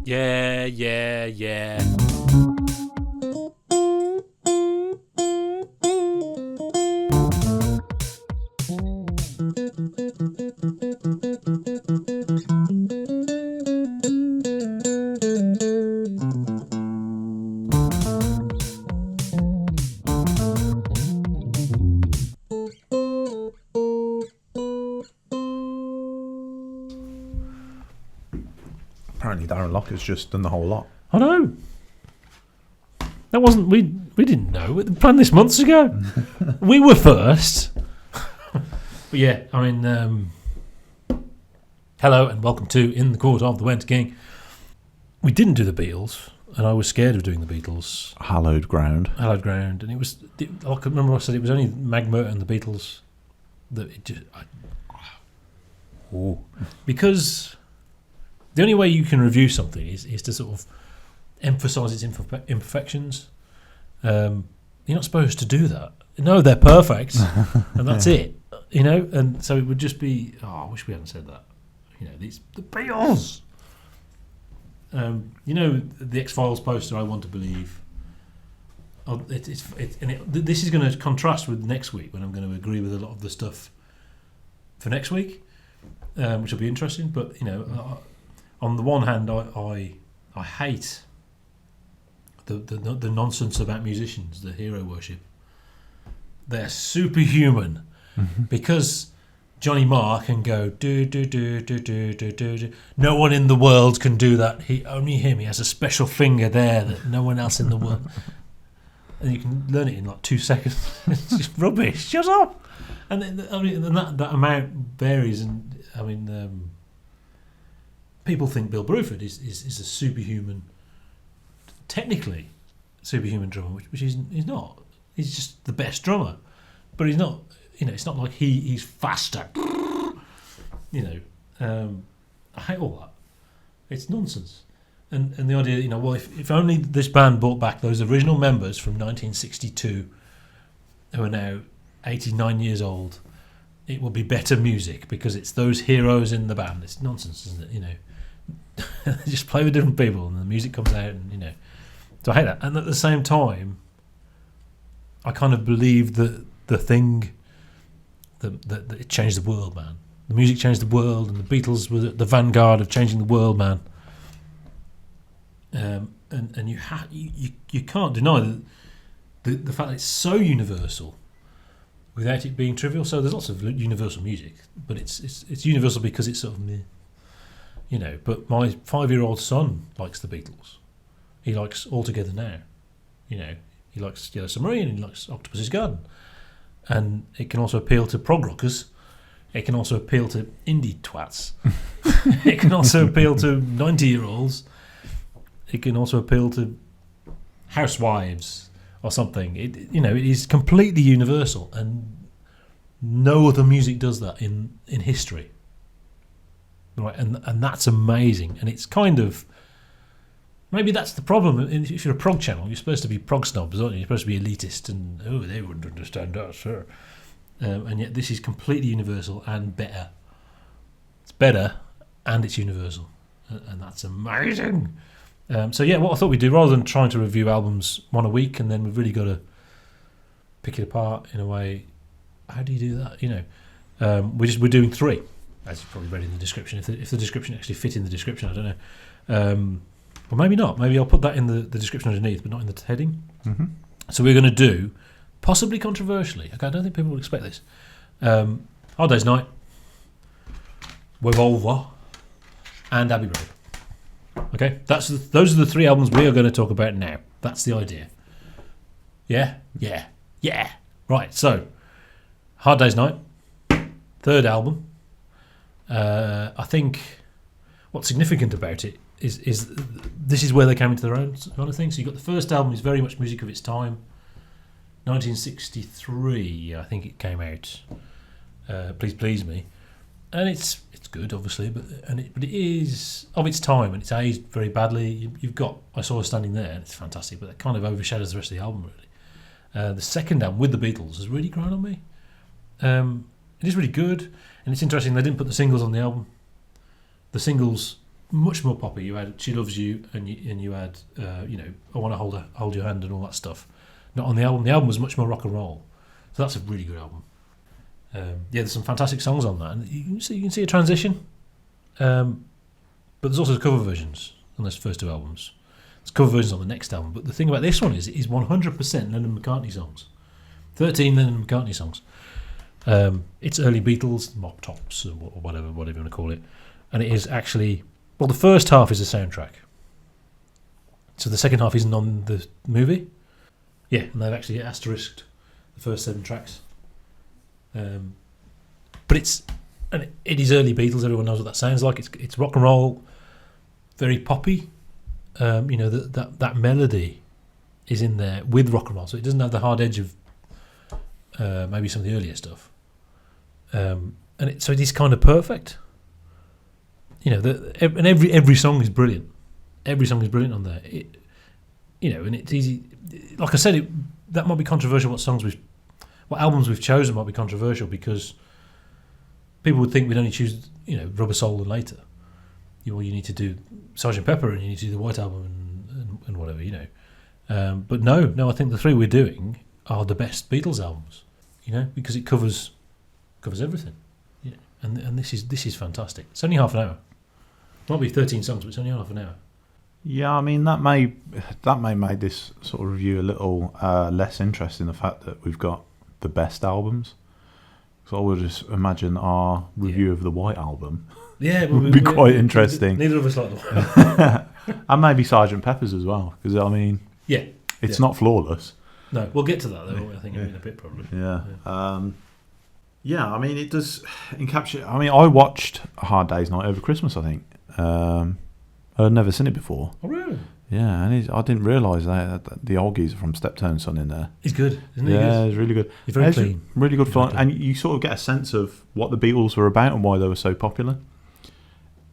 Yeah, yeah, yeah. Apparently Darren Locker's just done the whole lot. I know. That wasn't... We didn't know. We planned this months ago. We were first. But yeah, I mean... hello and welcome to In the Court of the Wenton King. We didn't do the Beatles, and I was scared of doing the Beatles. Hallowed ground. Hallowed ground. And it was... I can remember I said it was only Magma and the Beatles that it just... Because... The only way you can review something is to sort of emphasise its imperfections. You're not supposed to do that. No, they're perfect, and that's it. You know, and so it would just be. Oh, I wish we hadn't said that. You know, the Beatles. You know, the X-Files poster. I want to believe. Oh, this is going to contrast with next week when I'm going to agree with a lot of the stuff for next week, which will be interesting. But you know. On the one hand, I hate the nonsense about musicians, the hero worship. They're superhuman because Johnny Marr can go do do do do do do do. No one in the world can do that. Only him. He has a special finger there that no one else in the world. And you can learn it in like 2 seconds. It's just rubbish. Shut up. And that amount varies. And I mean. People think Bill Bruford is a superhuman, technically superhuman drummer, which he's not. He's just the best drummer, but he's not. You know, it's not like he's faster. You know, I hate all that. It's nonsense. And the idea, you know, well, if only this band brought back those original members from 1962, who are now 89 years old, it will be better music because it's those heroes in the band. It's nonsense, isn't it? You know. Just play with different people and the music comes out, and you know, so I hate that. And at the same time, I kind of believe that the thing that it changed the world, man. The music changed the world, and the Beatles were the vanguard of changing the world, man. And you can't deny the fact that it's so universal without it being trivial. So there's lots of universal music, but it's universal because it's sort of meh. You know, but my 5-year-old son likes the Beatles. He likes All Together Now. You know, he likes Submarine, and he likes Octopus's Garden. And it can also appeal to prog rockers. It can also appeal to indie twats. It can also appeal to 90-year-olds. It can also appeal to housewives or something. It is completely universal, and no other music does that in history. Right, and that's amazing, and it's kind of maybe that's the problem. If you're a prog channel, you're supposed to be prog snobs, aren't you? You're supposed to be elitist, and they wouldn't understand us, sir. And yet this is completely universal and better. It's better and it's universal, and that's amazing. So yeah, what I thought we'd do, rather than trying to review albums one a week, and then we've really got to pick it apart in a way. How do you do that? You know, we're doing 3. As you probably read in the description. If the description actually fit in the description, I don't know. Well, maybe not. Maybe I'll put that in the description underneath, but not in the heading. Mm-hmm. So we're going to do, possibly controversially, okay, I don't think people will expect this, Hard Day's Night, Revolver, and Abbey Road. Okay, those are the 3 albums we are going to talk about now. That's the idea. Yeah. Right, so, Hard Day's Night, 3rd album. I think what's significant about it is this is where they came into their own kind of thing. So you got the first album is very much music of its time. 1963, I think it came out. Please Please Me, and it's good, obviously, but it is of its time, and it's aged very badly. You've got I Saw Her Standing There, and it's fantastic, but that kind of overshadows the rest of the album, really. The second album with the Beatles has really grown on me. It is really good. And it's interesting, they didn't put the singles on the album. The singles much more poppy. You had She Loves You, and you had I Want to Hold Your Hand and all that stuff. Not on the album. The album was much more rock and roll. So that's a really good album. There's some fantastic songs on that, and you can see a transition. But there's also cover versions on those first two albums. There's cover versions on the next album. But the thing about this one is 100% Lennon and McCartney songs. 13 Lennon and McCartney songs. It's early Beatles, Mop Tops, or whatever you want to call it. And it is actually... Well, the first half is a soundtrack. So the second half isn't on the movie. Yeah, and they've actually asterisked the first 7 tracks. But it is early Beatles. Everyone knows what that sounds like. It's rock and roll, very poppy. That melody is in there with rock and roll, so it doesn't have the hard edge of maybe some of the earlier stuff. So it is kind of perfect. And every song is brilliant. Every song is brilliant on there. And it's easy. Like I said, that might be controversial. What albums we've chosen might be controversial because people would think we'd only choose, Rubber Soul and later. You need to do Sgt. Pepper and you need to do the White Album and whatever, But no, I think the 3 we're doing are the best Beatles albums, because it covers everything. Yeah, and this is fantastic. It's only half an hour. It might be 13 songs, but it's only half an hour. Yeah, I mean that may make this sort of review a little less interesting. The fact that we've got the best albums. So I would just imagine our review of the White Album. Yeah, would be quite interesting. Neither of us like the White. And maybe Sgt. Pepper's as well, because it's not flawless. No, we'll get to that though. I think in a bit probably. Yeah. It does encapsulate. I watched A Hard Day's Night over Christmas. I think I'd never seen it before. Oh really? Yeah, and I didn't realise that the old geezer from Steptoe Son in there. He's good, isn't he? Yeah, he's really good. He's very clean. Really good fun. And you sort of get a sense of what the Beatles were about and why they were so popular.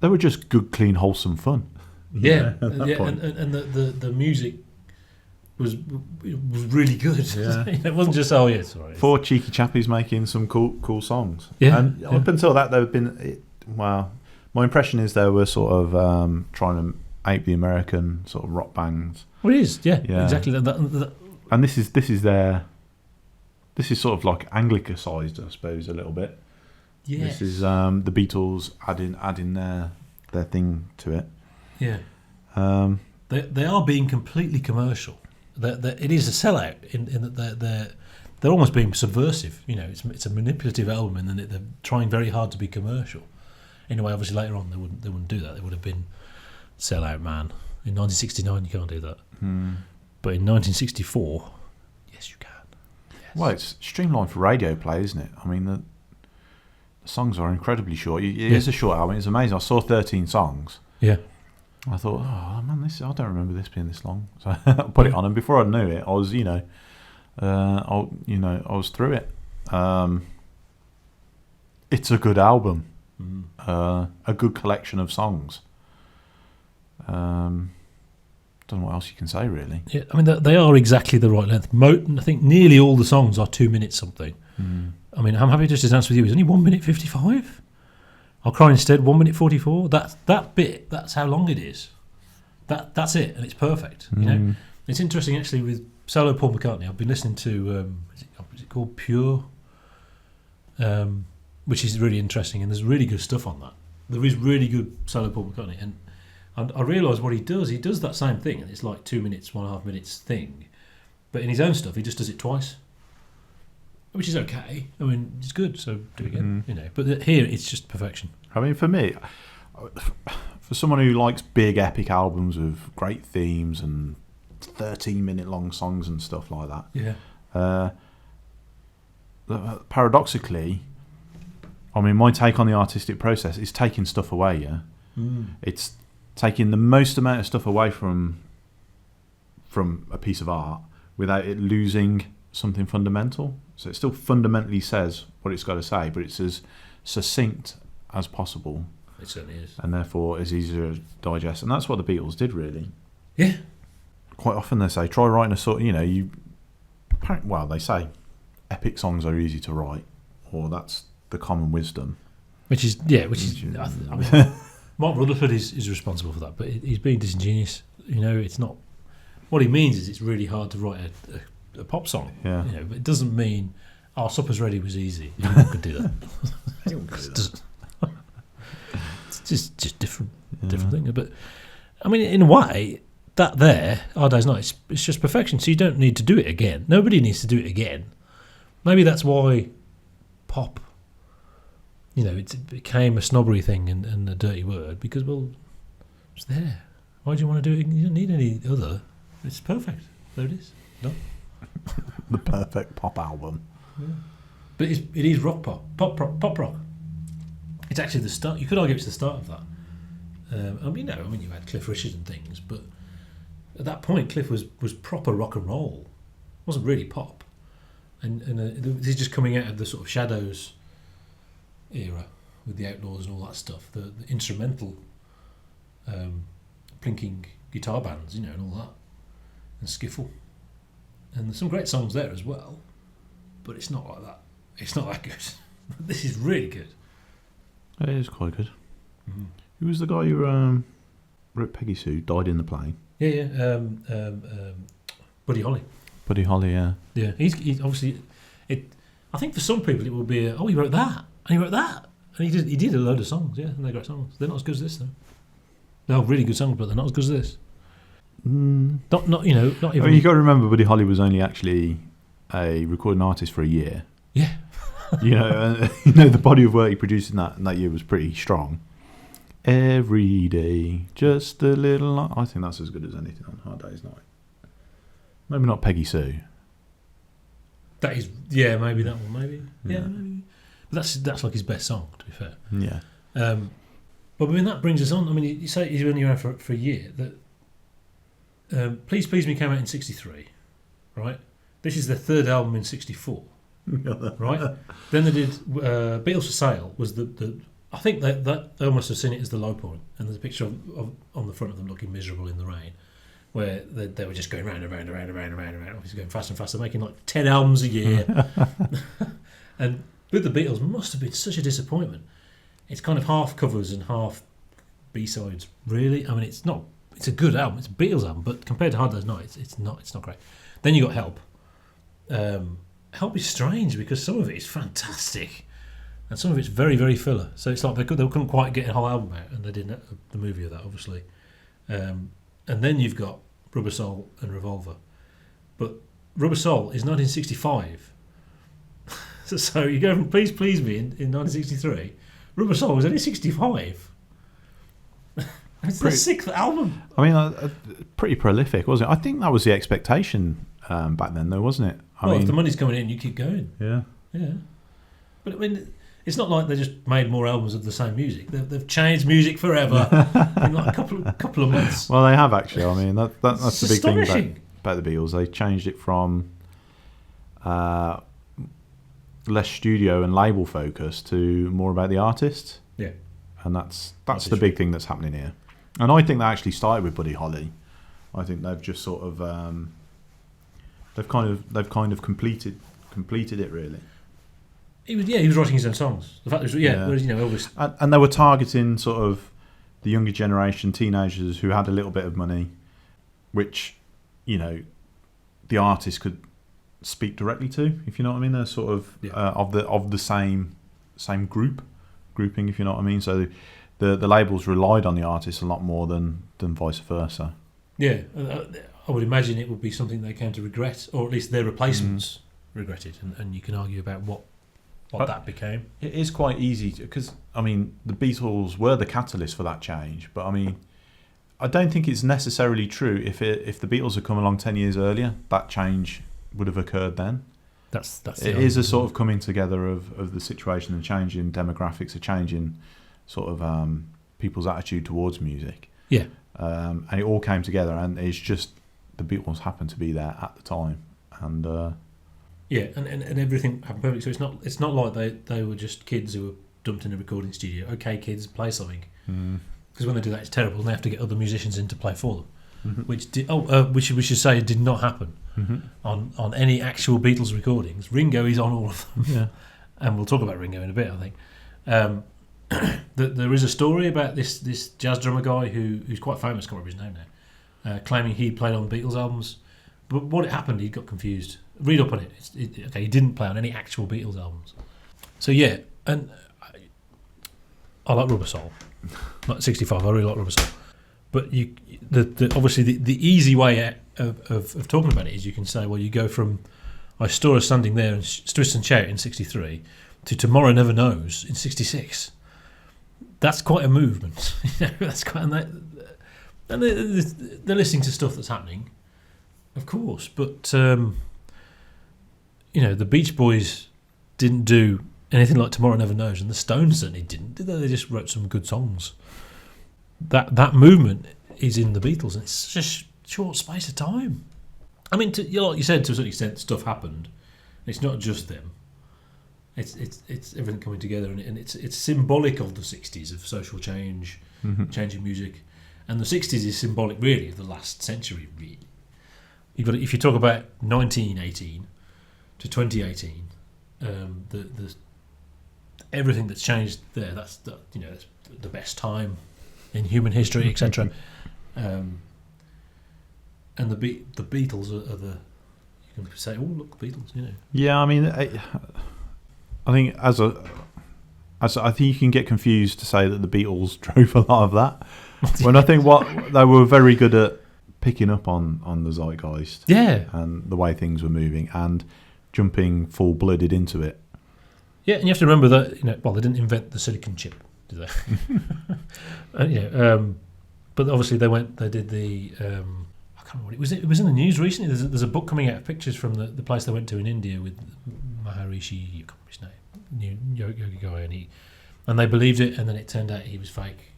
They were just good, clean, wholesome fun. Yeah, and the music was really good. Yeah. It wasn't just, it's all right. 4 cheeky chappies making some cool songs. Yeah. And up until that, there have been... my impression is they were sort of trying to ape the American sort of rock bands. Well, it is, yeah. Exactly. And this is sort of like Anglicised, I suppose, a little bit. Yes. This is the Beatles adding their thing to it. Yeah. They are being completely commercial. It is a sellout in that they're almost being subversive. It's a manipulative album, and then they're trying very hard to be commercial. Anyway, obviously later on they wouldn't do that. They would have been sellout man. In 1969 you can't do that. But in 1964, yes you can. Yes. Well, it's streamlined for radio play, isn't it? The songs are incredibly short. It is a short album. It's amazing. I saw 13 songs. Yeah. I thought, oh man, I don't remember this being this long. So I put it on, and before I knew it, I was, I was through it. It's a good album. A good collection of songs. Don't know what else you can say, really. Yeah, they are exactly the right length. I think nearly all the songs are 2 minutes something. I'm happy just to dance with you. It's only 1 minute 55. I'll cry instead. 1 minute 44. That bit. That's how long it is. That's it, and it's perfect. It's interesting actually with solo Paul McCartney. I've been listening to is it called Pure, which is really interesting, and there's really good stuff on that. There is really good solo Paul McCartney, and I realise what he does. He does that same thing, and it's like 2 minutes, 1.5 minutes thing, but in his own stuff, he just does it twice, which is okay. It's good, so do it again. But here, it's just perfection. For me, for someone who likes big epic albums with great themes and 13-minute long songs and stuff like that, paradoxically, my take on the artistic process is taking stuff away. It's taking the most amount of stuff away from a piece of art without it losing something fundamental. So it still fundamentally says what it's got to say, but it's as succinct as possible. It certainly is. And therefore is easier to digest. And that's what the Beatles did, really. Yeah. Quite often they say, try writing a sort, they say epic songs are easy to write, or that's the common wisdom. Which is Mark Rutherford is responsible for that, but he's being disingenuous. It's not. What he means is it's really hard to write a pop song. Yeah. But it doesn't mean Our Supper's Ready was easy. Anyone could do that. Anyone could do that. It's just different thing. But I mean, in a way, that there, Our Day's Night, it's just perfection. So you don't need to do it again. Nobody needs to do it again. Maybe that's why pop, it became a snobbery thing and a dirty word, because, well, it's there. Why do you want to do it? You don't need any other. It's perfect. There it is. Done. The perfect pop album. Yeah. But it is rock pop rock. It's actually the start. You could argue it's the start of that. You had Cliff Richard and things, but at that point, Cliff was proper rock and roll. It wasn't really pop. And this is just coming out of the sort of Shadows era with the Outlaws and all that stuff. The instrumental, plinking guitar bands, and all that, and skiffle. And there's some great songs there as well, but it's not like that. It's not that good. This is really good. It is quite good. Mm-hmm. Who was the guy who wrote Peggy Sue, died in the plane? Yeah. Buddy Holly. Buddy Holly, yeah. Yeah, he's obviously. I think for some people it will be, he wrote that, and he wrote that, and he did a load of songs, yeah, and they're great songs. They're not as good as this though. They're really good songs, but they're not as good as this. Not even. I mean, you got to remember, Buddy Holly was only actually a recording artist for a year. Yeah. The body of work he produced in that year was pretty strong. Every day, just a little. I think that's as good as anything on Hard Day's Night. Maybe not Peggy Sue. That is, yeah, maybe that one, maybe. Yeah, maybe. But that's like his best song, to be fair. Yeah. But I mean, that brings us on. I mean, you say he's only around for a year. That Please Please Me came out in '63, right? This is their third album in '64, right? Then they did Beatles for Sale was the I think that they almost have seen it as the low point, and there's a picture of on the front of them looking miserable in the rain, where they were just going round and round and round and round and round and round, obviously going faster and faster, making like 10 albums a year. And with the Beatles, must have been such a disappointment. It's kind of half covers and half B-sides, really. I mean, it's a good album, it's a Beatles album, but compared to Hard Day's Night, it's not great. Then you got Help. Help is strange because some of it is fantastic, and some of it's very, very filler. So it's like they couldn't quite get a whole album out, and they did the movie of that, obviously. And then you've got Rubber Soul and Revolver. But Rubber Soul is 1965. So you go from Please Please Me in 1963. Rubber Soul was only 65. It's the sixth album. I mean, pretty prolific, wasn't it? I think that was the expectation back then, though, wasn't it? I mean, if the money's coming in, you keep going. Yeah. Yeah. But I mean, it's not like they just made more albums of the same music. They've changed music forever in like a couple of months. Well, they have actually. I mean, that's the big thing about the Beatles. They changed it from less studio and label focus to more about the artist. Yeah. And that's the big thing that's happening here. And I think that actually started with Buddy Holly. I think they've just sort of they've kind of completed it really. He was writing his own songs. The fact was, whereas Elvis, and they were targeting sort of the younger generation, teenagers who had a little bit of money, which the artist could speak directly to, if you know what I mean. They're sort of of the same grouping, if you know what I mean. So the labels relied on the artist a lot more than vice versa. Yeah, I would imagine it would be something they came to regret, or at least their replacements regretted, and you can argue about what that became. It is quite easy because I mean the Beatles were the catalyst for that change, but I mean I don't think it's necessarily true if the Beatles had come along 10 years earlier, that change would have occurred then. It is a sort of coming together of the situation and changing demographics, a changing sort of people's attitude towards music. Yeah. And it all came together, and it's just the Beatles happened to be there at the time, and and everything happened perfectly. So it's not like they were just kids who were dumped in a recording studio. Okay, kids, play something. Because when they do that, it's terrible, and they have to get other musicians in to play for them. Which we should say did not happen on any actual Beatles recordings. Ringo is on all of them, and we'll talk about Ringo in a bit, I think. there is a story about this jazz drummer guy who's quite famous. I can't remember his name now. Claiming he played on Beatles albums, but what it happened, he got confused. Read up on it. Okay, he didn't play on any actual Beatles albums. So yeah, and I like Rubber Soul. Like 65, I really like Rubber Soul. But obviously the easy way out of talking about it is you can say, well, you go from I Saw Her Standing There and Twist and Shout in 63 to Tomorrow Never Knows in 66. That's quite a movement. That's quite, and they're listening to stuff that's happening, of course. But the Beach Boys didn't do anything like Tomorrow Never Knows, and the Stones certainly didn't, did they? They just wrote some good songs. That movement is in the Beatles, and it's such a short space of time. I mean, like you said, to a certain extent, stuff happened. It's not just them. It's everything coming together, and it's symbolic of the 60s, of social change, changing music, and the 60s is symbolic, really, of the last century. Really, if you talk about 1918 to 2018, the everything that's changed there. That's the best time in human history, etc. And the Beatles are the, you can say, oh look, the Beatles, Yeah, I mean, I think as I think you can get confused to say that the Beatles drove a lot of that. When I think what they were very good at picking up on the zeitgeist, and the way things were moving, and jumping full-blooded into it. Yeah, and you have to remember that they didn't invent the silicon chip, did they? But obviously they did the. I can't remember what it was. It was in the news recently. There's a book coming out of pictures from the place they went to in India with Maharishi. I can't remember his name. Yogi Guy, and they believed it, and then it turned out he was fake,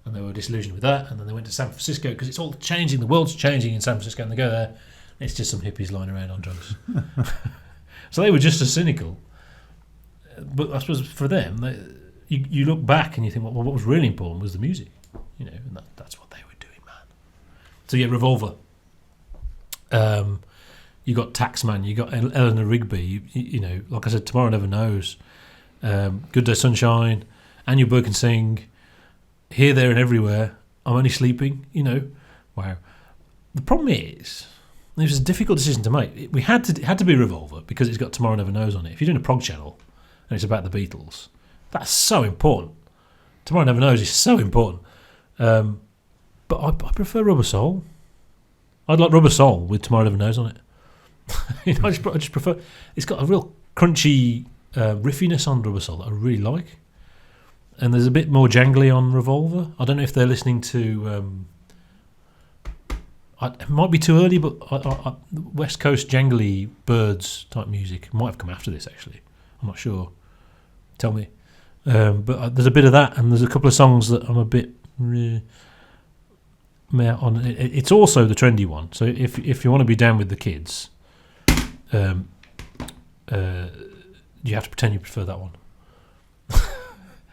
and they were disillusioned with that. And then they went to San Francisco because it's all changing. The world's changing in San Francisco, and they go there. It's just some hippies lying around on drugs. So they were just as cynical. But I suppose for them, you look back and you think, well, what was really important was the music, and that's what they were doing, man. So yeah, Revolver. You got Taxman, you got Eleanor Rigby. Like I said, Tomorrow Never Knows. Good Day Sunshine, And You Burke and Sing, Here, There and Everywhere. I'm Only Sleeping. Wow. The problem is, it was a difficult decision to make. It had to be Revolver because it's got Tomorrow Never Knows on it. If you're doing a prog channel and it's about the Beatles, that's so important. Tomorrow Never Knows is so important. But I prefer Rubber Soul. I'd like Rubber Soul with Tomorrow Never Knows on it. I just prefer. It's got a real crunchy riffiness on Rubber Soul that I really like, and there's a bit more jangly on Revolver. I don't know if they're listening to. It might be too early, but West Coast jangly Birds type music might have come after this. Actually, I'm not sure. Tell me. But there's a bit of that, and there's a couple of songs that I'm a bit on. It's also the trendy one. So if you want to be down with the kids, you have to pretend you prefer that one.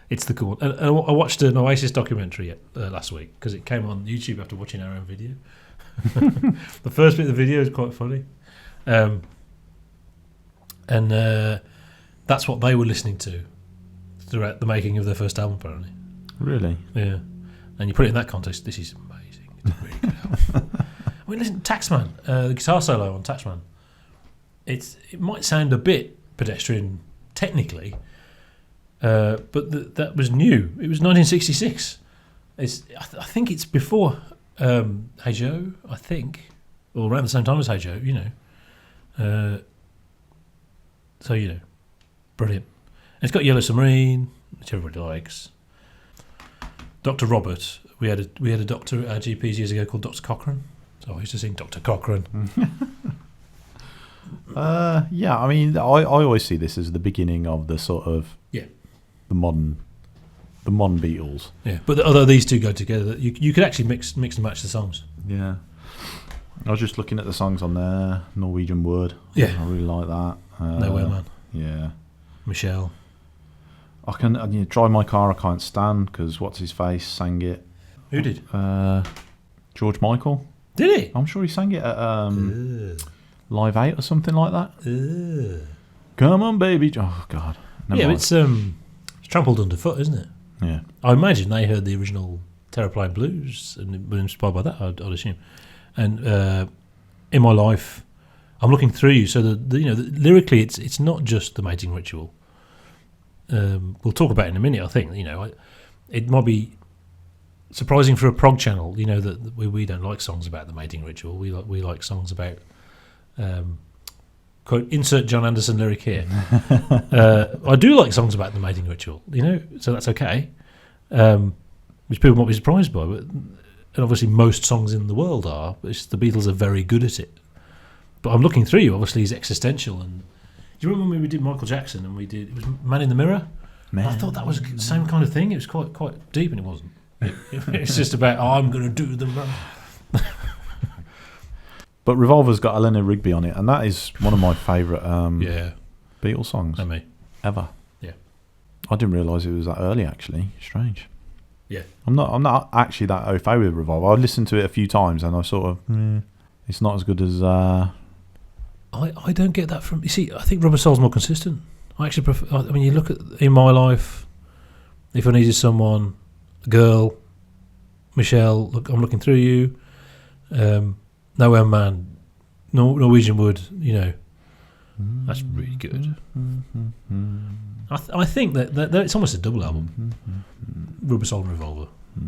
It's the cool one. And I watched an Oasis documentary last week because it came on YouTube after watching our own video. The first bit of the video is quite funny, and that's what they were listening to throughout the making of their first album, apparently. Really? Yeah. And you put it in that context, this is amazing. It's a really good album. I mean, listen, Taxman, the guitar solo on Taxman, it might sound a bit pedestrian technically, but that was new. It was 1966. I think it's before Hey Joe, I think, or around the same time as Hey Joe, so brilliant. And it's got Yellow Submarine, which everybody likes. Dr. Robert, we had a doctor at our GPs years ago called Dr. Cochrane, so I used to sing Dr. Cochrane. Yeah, I mean, I always see this as the beginning of the sort of the modern Beatles. Yeah, but although these two go together, you could actually mix and match the songs. Yeah, I was just looking at the songs on there. Norwegian Wood. Yeah, I really like that. Nowhere Man. Yeah, Michelle. I can Drive My Car I Can't Stand because what's his face sang it. Who did? George Michael. Did he? I'm sure he sang it at Live 8 or something like that. Come on, baby. Oh God. Never mind. It's trampled underfoot, isn't it? Yeah. I imagine they heard the original Terraplane Blues and were inspired by that. I'd assume. And In My Life, I'm looking through you. So lyrically, it's not just the mating ritual. We'll talk about it in a minute. I think it might be surprising for a prog channel. That we don't like songs about the mating ritual. We like songs about quote insert John Anderson lyric here. I do like songs about the mating ritual. So that's okay. Which people might be surprised by, and obviously most songs in the world are. It's just the Beatles are very good at it. But I'm looking through you. Obviously, he's existential. And do you remember when we did Michael Jackson and it was Man in the Mirror? I thought that was the same kind of thing. It was quite deep, and it wasn't. It's just about I'm going to do the. But Revolver's got Eleanor Rigby on it, and that is one of my favourite Beatles songs ever. Yeah, I didn't realise it was that early. Actually, strange. Yeah, I'm not actually that au fait with Revolver. I've listened to it a few times, and I sort of it's not as good as. I don't get that from. You see, I think Rubber Soul's more consistent. I actually prefer. I mean, you look at In My Life, If I Needed Someone, Girl, Michelle. Look, I'm looking through you. Nowhere Man, Norwegian Wood. That's really good. I think that it's almost a double album. Rubber Soul and Revolver.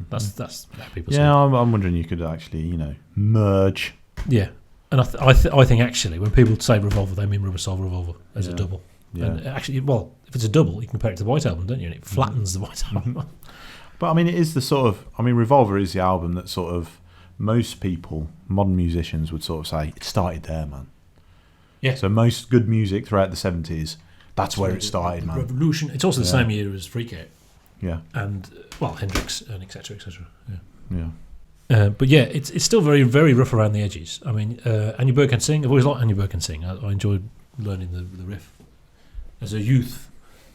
That's how people say. Yeah, I'm wondering you could actually merge. Yeah, and I think actually when people say Revolver, they mean Rubber Soul Revolver as a double. Yeah. And actually, well, if it's a double, you can compare it to the White Album, don't you? And it flattens the White Album. But I mean, it is the sort of. I mean, Revolver is the album that sort of most people, modern musicians, would sort of say it started there, man. Yeah. So most good music throughout the 70s, that's where it started, man. Revolution. It's also the same year as Freak Out. Yeah. And Hendrix and etc. etc. Yeah. But yeah, it's still very very rough around the edges. I mean, Annie Burke Can Sing. I've always liked Annie Burke Can Sing. I enjoyed learning the riff as a youth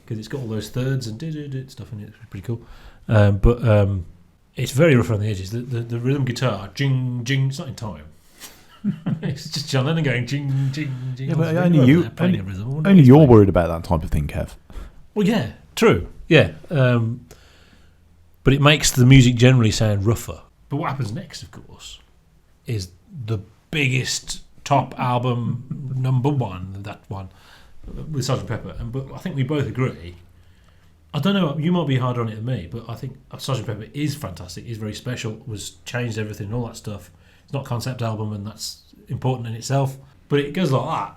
because it's got all those thirds and stuff in it. It's pretty cool. But it's very rough around the edges. The rhythm guitar, jing jing. It's not in time. It's just John Lennon going jing jing jing. Yeah, but only you're worried about that type of thing, Kev. Well, yeah, true. Yeah, but it makes the music generally sound rougher. But what happens next, of course, is the biggest top album, number one, that one, with Sgt. Pepper. But I think we both agree. I don't know, you might be harder on it than me, but I think Sgt. Pepper is fantastic, is very special, was changed everything and all that stuff. It's not a concept album, and that's important in itself. But it goes like that.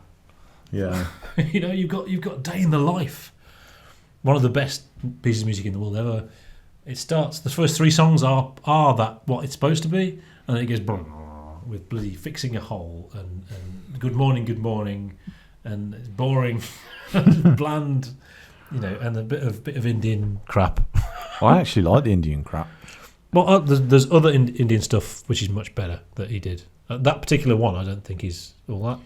Yeah. You've got Day in the Life, one of the best pieces of music in the world ever. It starts. The first three songs are that what it's supposed to be, and then it goes with bloody fixing a hole and good morning, and it's boring, and bland, and a bit of Indian crap. I actually like the Indian crap. Well, there's other Indian stuff which is much better that he did. That particular one, I don't think he's all that.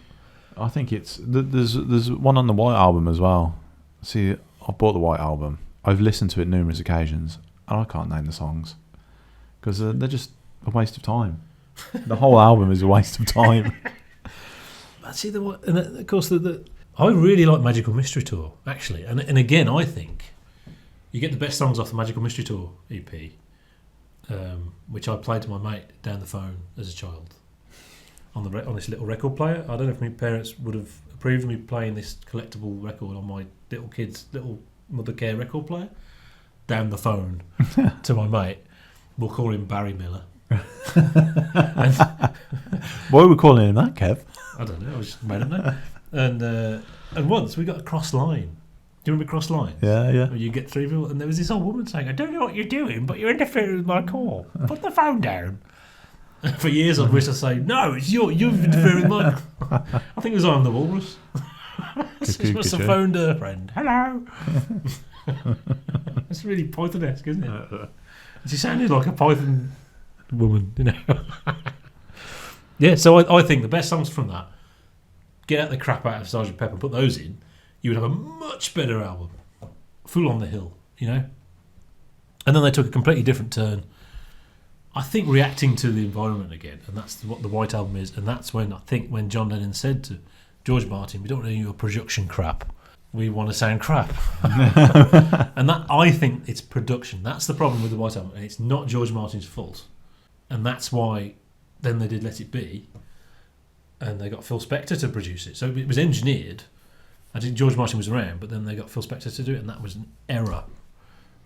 I think there's one on the White Album as well. See, I bought the White Album. I've listened to it numerous occasions, and I can't name the songs because they're just a waste of time. The whole album is a waste of time. See and of course I really like Magical Mystery Tour actually, and again I think you get the best songs off the Magical Mystery Tour EP, which I played to my mate down the phone as a child on this little record player. I don't know if my parents would have approved of me playing this collectible record on my little kid's little mother care record player down the phone to my mate. We'll call him Barry Miller. Why are we calling him that, Kev? I don't know. I just made him that. And once we got a cross line. Do you remember cross lines? Yeah. Where you get three people, and there was this old woman saying, "I don't know what you're doing, but you're interfering with my call. Put the phone down." For years, I'd wish to say, "No, it's you've interfered with mine." I think it was I Am the Walrus. She must have phoned her friend. Hello. It's really Python-esque, isn't it? She sounded like a Python woman, Yeah, so I think the best songs from that, get out the crap out of Sgt. Pepper and put those in, you would have a much better album. Full on the Hill, And then they took a completely different turn. I think reacting to the environment again, and that's what the White Album is, and that's when John Lennon said to George Martin, we don't want any of your production crap. we want to sound crap. And that, I think it's production. That's the problem with the White Album, and it's not George Martin's fault. And that's why then they did Let It Be, and they got Phil Spector to produce it. So it was engineered. I think George Martin was around, but then they got Phil Spector to do it, and that was an error.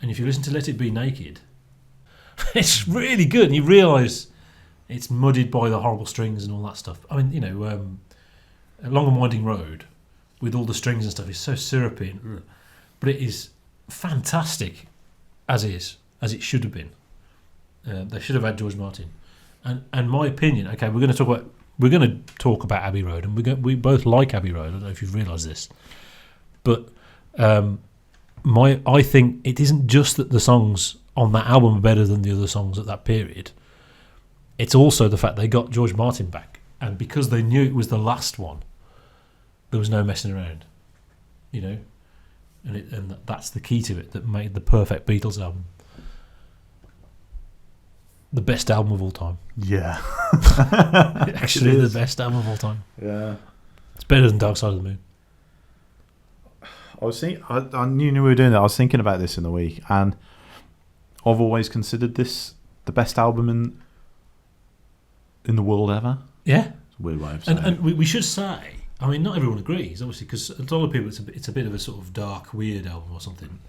And if you listen to Let It Be naked, it's really good, and you realise it's muddied by the horrible strings and all that stuff. I mean, you know, A Long and Winding Road with all the strings and stuff is so syrupy, but it is fantastic as is, as it should have been. They should have had George Martin. And my opinion, okay, we're going to talk about Abbey Road, and we both like Abbey Road. I don't know if you've realised this, but I think it isn't just that the songs on that album are better than the other songs at that period. It's also the fact they got George Martin back, and because they knew it was the last one, there was no messing around, you know, and that's the key to it that made the perfect Beatles album. The best album of all time. Yeah. Actually, the best album of all time. Yeah. It's better than Dark Side of the Moon. I knew we were doing that. I was thinking about this in the week, and I've always considered this the best album in the world ever. Yeah. It's a weird way of saying it. And we should say, I mean, not everyone agrees, obviously, because a lot of people, it's a bit of a sort of dark, weird album or something.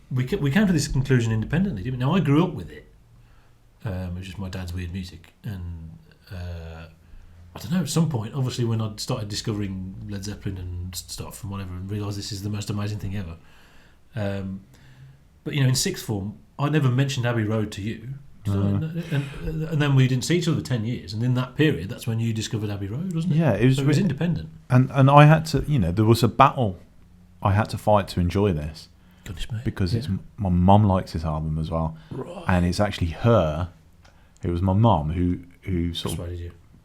We came to this conclusion independently, didn't we? Now, I grew up with it. It was just my dad's weird music, and I don't know, at some point, obviously when I started discovering Led Zeppelin and stuff and whatever, and realised this is the most amazing thing ever, but you know, in sixth form I never mentioned Abbey Road to you, and then we didn't see each other for 10 years, and in that period that's when you discovered Abbey Road, wasn't it? Yeah, it was independent, and I had to, you know, there was a battle I had to fight to enjoy this. Goodness me. Because it's my mum likes this album as well, right. And it's actually her. It was my mum who sort of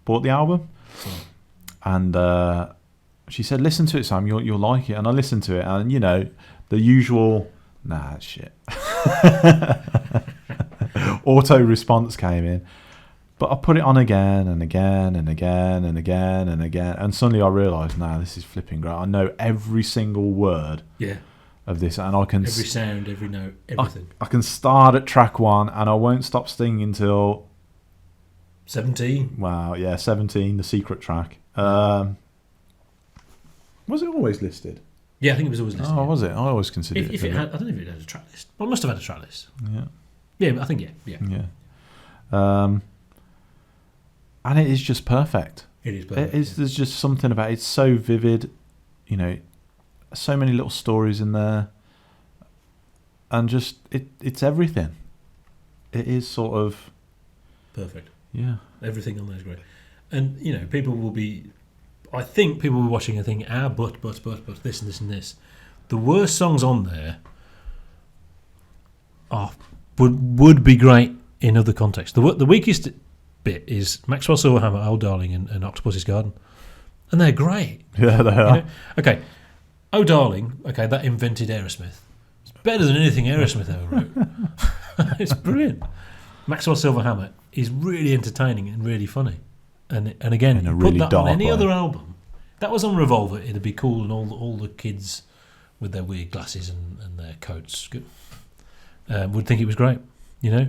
bought the album, and she said, "Listen to it, Sam. You'll like it." And I listened to it, and you know, the usual, nah, it's shit. Auto response came in, but I put it on again and again and again and again and again, and suddenly I realised, nah, this is flipping great. I know every single word. Yeah. Of this, and I can every sound, every note, everything. I can start at track 1, and I won't stop singing until 17. Wow, yeah, 17, the secret track. Was it always listed? Yeah, I think it was always listed. Oh, yeah. Was it? I always considered if it had. I don't know if it had a track list. Well, it must have had a track list. Yeah. Yeah, I think yeah. And it is just perfect. It is perfect. There's just something about it. It's so vivid, you know. So many little stories in there, and just it's everything. It is sort of perfect. Yeah, everything on there is great, and you know, people will be. I think people will be watching and think, but this and this and this. The worst songs on there would be great in other contexts. The weakest bit is Maxwell Silverhammer, Oh Darling, and Octopus's Garden, and they're great. Yeah, they are. You know? Okay. Oh Darling, okay, that invented Aerosmith. It's better than anything Aerosmith ever wrote. It's brilliant. Maxwell Silverhammer is really entertaining and really funny. And again, you really put that on any way. other album. That was on Revolver, it'd be cool, and all the kids with their weird glasses and their coats would think it was great, you know?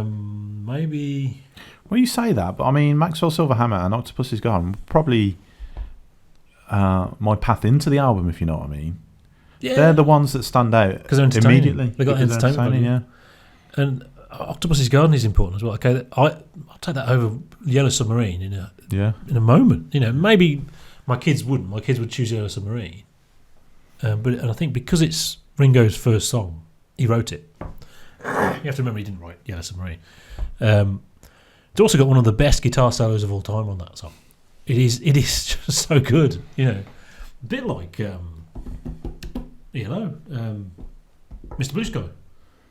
Maybe... Well, you say that, but I mean, Maxwell Silverhammer and Octopus's Garden probably... my path into the album, if you know what I mean. Yeah. They're the ones that stand out because they're entertaining. Immediately. They got entertainment value. Yeah. And Octopus's Garden is important as well. Okay, I'll take that over Yellow Submarine in a moment. You know, maybe my kids wouldn't. My kids would choose Yellow Submarine. And I think because it's Ringo's first song, he wrote it. You have to remember he didn't write Yellow Submarine. It's also got one of the best guitar solos of all time on that song. It is just so good, you know. A bit like, Mr. Blue Sky.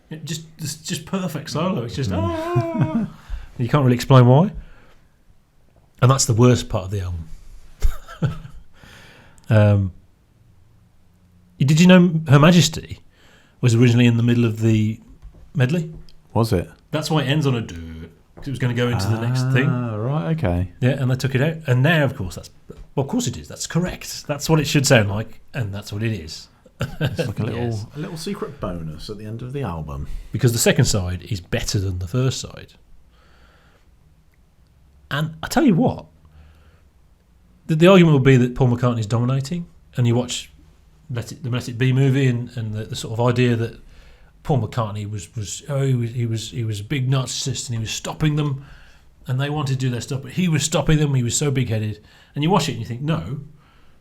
It's just perfect solo. It's just, you can't really explain why. And that's the worst part of the album. Did you know Her Majesty was originally in the middle of the medley? Was it? That's why it ends on a do. Because it was going to go into the next thing. Right, okay. Yeah, and they took it out. And now, of course, Well, of course it is. That's correct. That's what it should sound like, and that's what it is. It's like a little, Yes. a little secret bonus at the end of the album. Because the second side is better than the first side. And I tell you what, the argument would be that Paul McCartney is dominating, and you watch the Let It Be movie, and the sort of idea that Paul McCartney was he was a big narcissist, and he was stopping them, and they wanted to do their stuff, but he was stopping them. He was so big-headed, and you watch it and you think, no,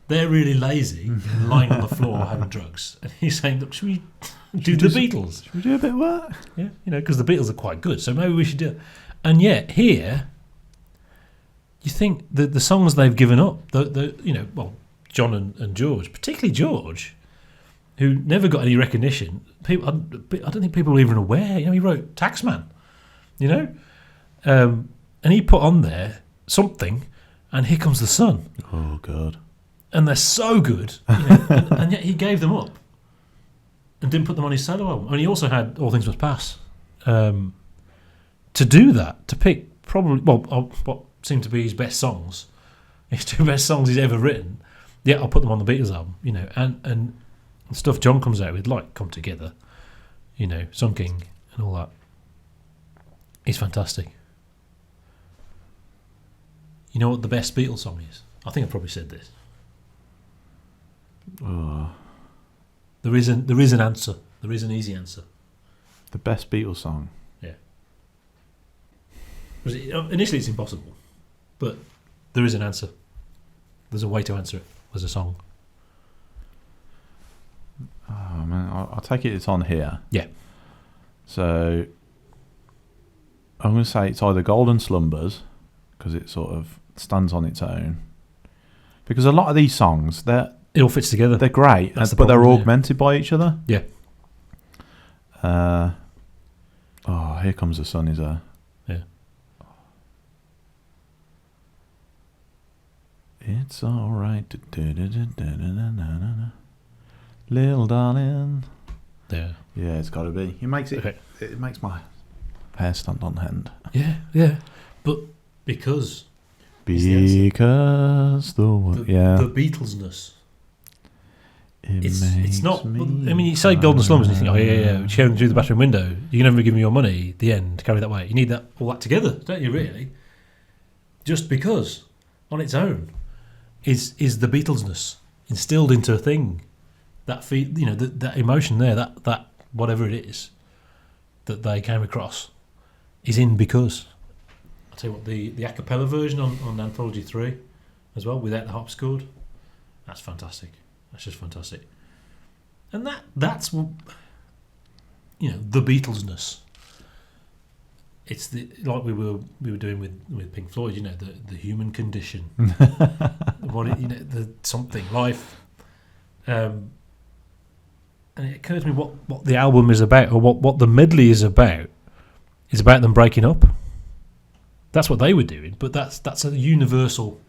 they're really lazy and lying on the floor having drugs. And he's saying, look, should we do the Beatles? Should we do a bit of that? Yeah, because the Beatles are quite good, so maybe we should do it. And yet here, you think the songs they've given up, John and George, particularly George, who never got any recognition. People, I don't think people were even aware. He wrote Taxman, and he put on there something, and Here Comes the Sun. Oh God! And they're so good, and yet he gave them up and didn't put them on his solo album. And he also had All Things Must Pass. To do that, to pick probably what seemed to be his best songs, his two best songs he's ever written. Yeah, I'll put them on the Beatles album, and stuff John comes out with, like Come Together, Sun King and all that. It's fantastic. You know what the best Beatles song is? I think I probably said this. Oh. There is an answer. There is an easy answer. The best Beatles song. Yeah. Initially, it's impossible, but there is an answer. There's a way to answer it. There's a song. Oh man, I'll take it. It's on here. Yeah. So I'm going to say it's either Golden Slumbers, because it sort of stands on its own. Because a lot of these songs, it all fits together. They're great, but they're augmented by each other. Yeah. Here Comes the Sun is a... Yeah. It's alright. Little darling. Yeah. Yeah, it's got to be. It makes it. Okay. It makes my hair stand on end. Yeah. But because the Beatlesness. It's not. You say Golden Slumbers, and you think, oh yeah, sharing through the bathroom window. You can never give me your money. The end. Carry that way. You need all that together, don't you? Really. Just because, on its own, is the Beatlesness instilled into a thing. That that emotion there, that whatever it is that they came across, is in because. I'll tell you what, the a cappella version on Anthology 3 as well, without the harpsichord, that's fantastic. That's just fantastic. And that's the Beatlesness. It's like we were doing with Pink Floyd, the human condition. Something, life. And it occurs to me what the album is about, or what the medley is about them breaking up. That's what they were doing, but that's a universal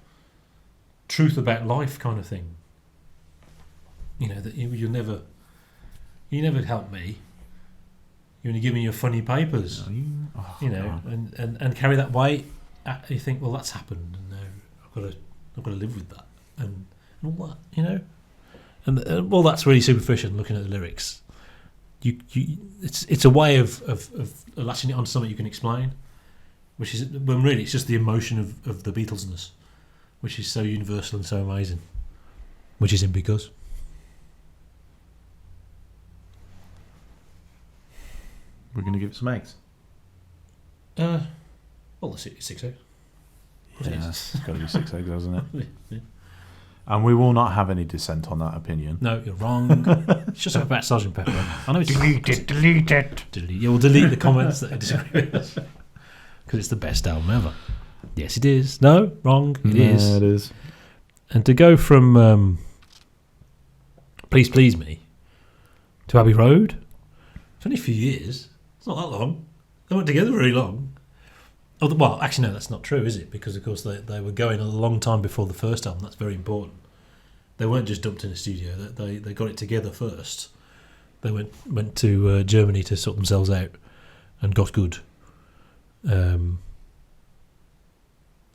truth about life kind of thing. That you never help me. You only give me your funny papers. And carry that weight. You think, well, that's happened, and I've got to live with that, and all that, And well, that's really superficial. Looking at the lyrics, it's a way of latching it onto something you can explain, which is when really it's just the emotion of the Beatlesness, which is so universal and so amazing, which is in because. We're going to give it some eggs. Well, that's it. 6 eggs. Yeah, it's got to be 6 eggs, hasn't it? Yeah. And we will not have any dissent on that opinion. No, you're wrong. It's just about Sgt. Pepper. I know it's Delete it. You will delete the comments that disagree with us because it's the best album ever. Yes, it is. No, wrong. It is. Yeah, it is. And to go from Please Please Me to Abbey Road, it's only a few years. It's not that long. They weren't together very long. Oh, well, actually, no, that's not true, is it? Because, of course, they were going a long time before the first album. That's very important. They weren't just dumped in a studio. They got it together first. They went to Germany to sort themselves out and got good. I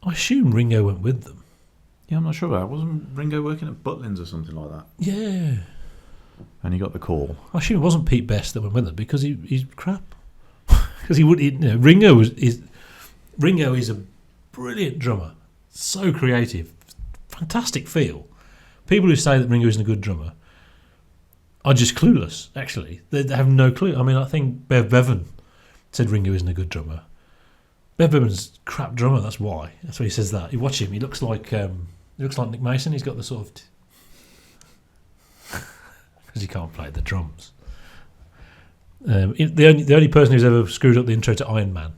assume Ringo went with them. Yeah, I'm not sure about that. Wasn't Ringo working at Butlins or something like that? Yeah. And he got the call. I assume it wasn't Pete Best that went with it because he's crap. Because he would, Ringo is a brilliant drummer, so creative, fantastic feel. People who say that Ringo isn't a good drummer are just clueless. Actually, they have no clue. I mean, I think Bev Bevan said Ringo isn't a good drummer. Bev Bevan's a crap drummer. That's why. That's why he says that. You watch him; he looks like Nick Mason. He's got the sort of because he can't play the drums. The only person who's ever screwed up the intro to Iron Man,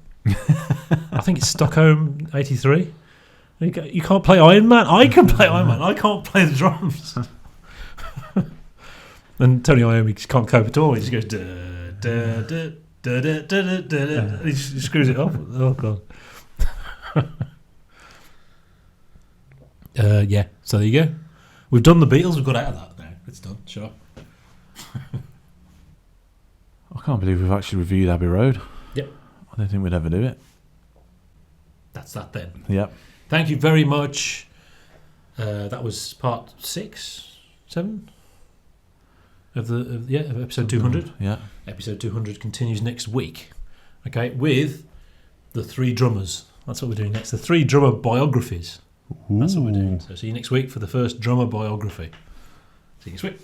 I think it's Stockholm '83. You can't play Iron Man. I can play Iron Man. I can't play the drums. And Tony Iommi can't cope at all. He just goes da da da da da da da da. He just screws it up. Oh god. Yeah. So there you go. We've done the Beatles. We've got out of that now. It's done. Shut up. I can't believe we've actually reviewed Abbey Road. Yep. I don't think we'd ever do it. That's that then. Yep. Thank you very much. That was part 6, 7 of episode 200. Yeah. Episode 200 continues next week. Okay, with the 3 drummers. That's what we're doing next. The 3 drummer biographies. That's what we're doing. So see you next week for the first drummer biography. See you next week.